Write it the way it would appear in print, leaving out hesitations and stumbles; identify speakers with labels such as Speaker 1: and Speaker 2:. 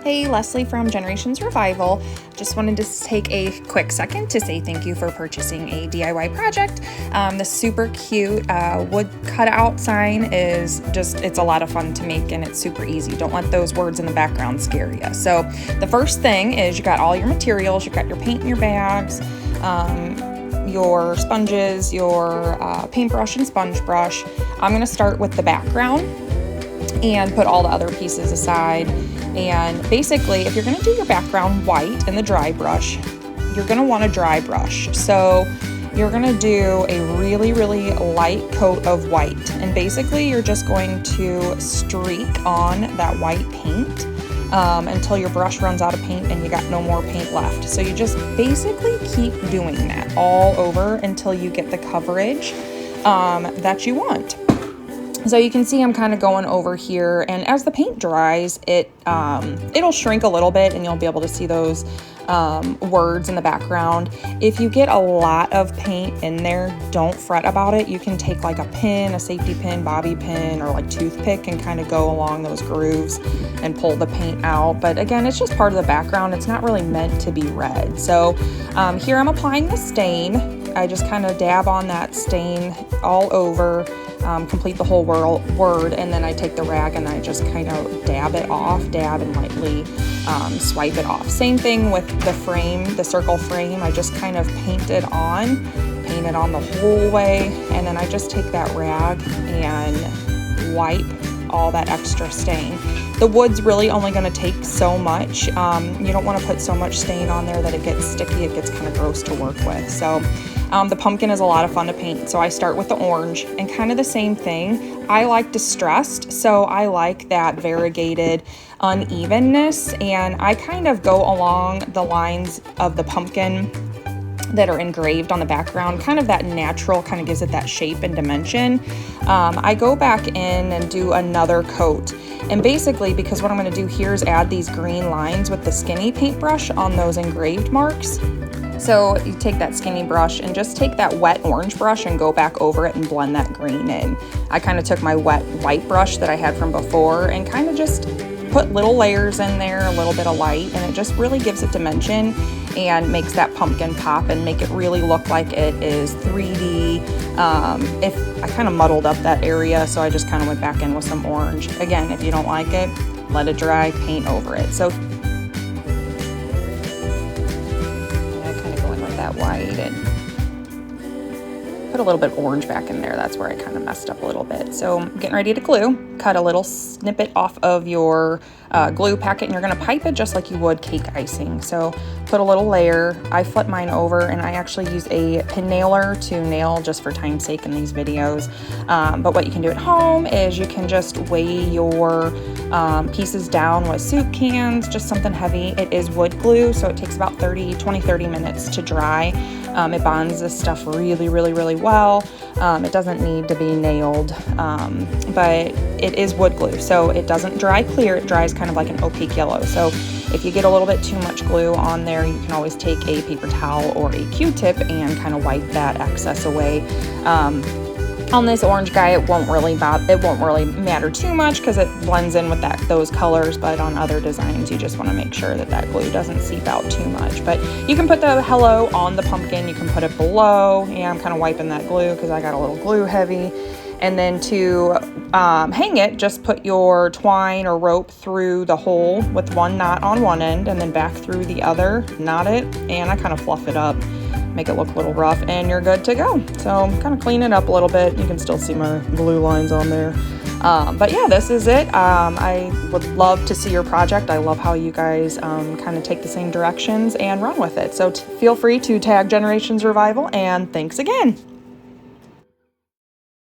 Speaker 1: Hey, Leslie from Generations Revival. Just wanted to take a quick second to say thank you for purchasing a DIY project. The super cute wood cutout sign is it's a lot of fun to make, and it's super easy. Don't let those words in the background scare you. So the first thing is you got all your materials, you got your paint in your bags, your sponges, your paintbrush and sponge brush. I'm going to start with the background and put all the other pieces aside. And basically, if you're going to do your background white in the dry brush, you're going to want a dry brush. So you're going to do a really, really light coat of white. And basically, you're just going to streak on that white paint until your brush runs out of paint and you got no more paint left. So you just basically keep doing that all over until you get the coverage that you want. So you can see I'm kind of going over here, and as the paint dries, it'll shrink a little bit and you'll be able to see those words in the background. If you get a lot of paint in there, don't fret about it. You can take like a pin, a safety pin, bobby pin, or like toothpick and kind of go along those grooves and pull the paint out. But again, it's just part of the background. It's not really meant to be red. So here I'm applying the stain. I just kind of dab on that stain all over. Complete the whole word, and then I take the rag and I just kind of dab and lightly swipe it off. Same thing with the frame, the circle frame. I just kind of paint it on the whole way, and then I just take that rag and wipe all that extra stain. The wood's really only going to take so much. You don't want to put so much stain on there that it gets sticky. It gets kind of gross to work with. So the pumpkin is a lot of fun to paint. So I start with the orange, and kind of the same thing. I like distressed, so I like that variegated unevenness, and I kind of go along the lines of the pumpkin that are engraved on the background. Kind of that natural kind of gives it that shape and dimension. I go back in and do another coat. And basically, because what I'm going to do here is add these green lines with the skinny paintbrush on those engraved marks. So you take that skinny brush and just take that wet orange brush and go back over it and blend that green in. I kind of took my wet white brush that I had from before and kind of just put little layers in there, a little bit of light, and it just really gives it dimension and makes that pumpkin pop and make it really look like it is 3D. If I kind of muddled up that area, so I just kind of went back in with some orange. Again, if you don't like it, let it dry, paint over it. So that white and put a little bit of orange back in there. That's where I kind of messed up a little bit. So I'm getting ready to glue. Cut a little snippet off of your glue packet, and you're going to pipe it just like you would cake icing. So put a little layer. I flip mine over, and I actually use a pin nailer to nail just for time's sake in these videos. But what you can do at home is you can just weigh your pieces down with soup cans, just something heavy. It is wood glue, so it takes about 20-30 minutes to dry. It bonds this stuff really, really, really well. It doesn't need to be nailed, but it is wood glue, so it doesn't dry clear. It dries kind of like an opaque yellow. So if you get a little bit too much glue on there, you can always take a paper towel or a Q-tip and kind of wipe that excess away. On this orange guy, it won't really matter too much because it blends in with those colors, but on other designs, you just want to make sure that glue doesn't seep out too much. But you can put the hello on the pumpkin, you can put it below. Yeah, I'm kind of wiping that glue because I got a little glue heavy. And then to hang it, just put your twine or rope through the hole with one knot on one end and then back through the other, knot it, and I kind of fluff it up, make it look a little rough, and you're good to go. So kind of clean it up a little bit. You can still see my glue lines on there. But yeah, this is it. I would love to see your project. I love how you guys kind of take the same directions and run with it. So feel free to tag Generations Revival, and thanks again.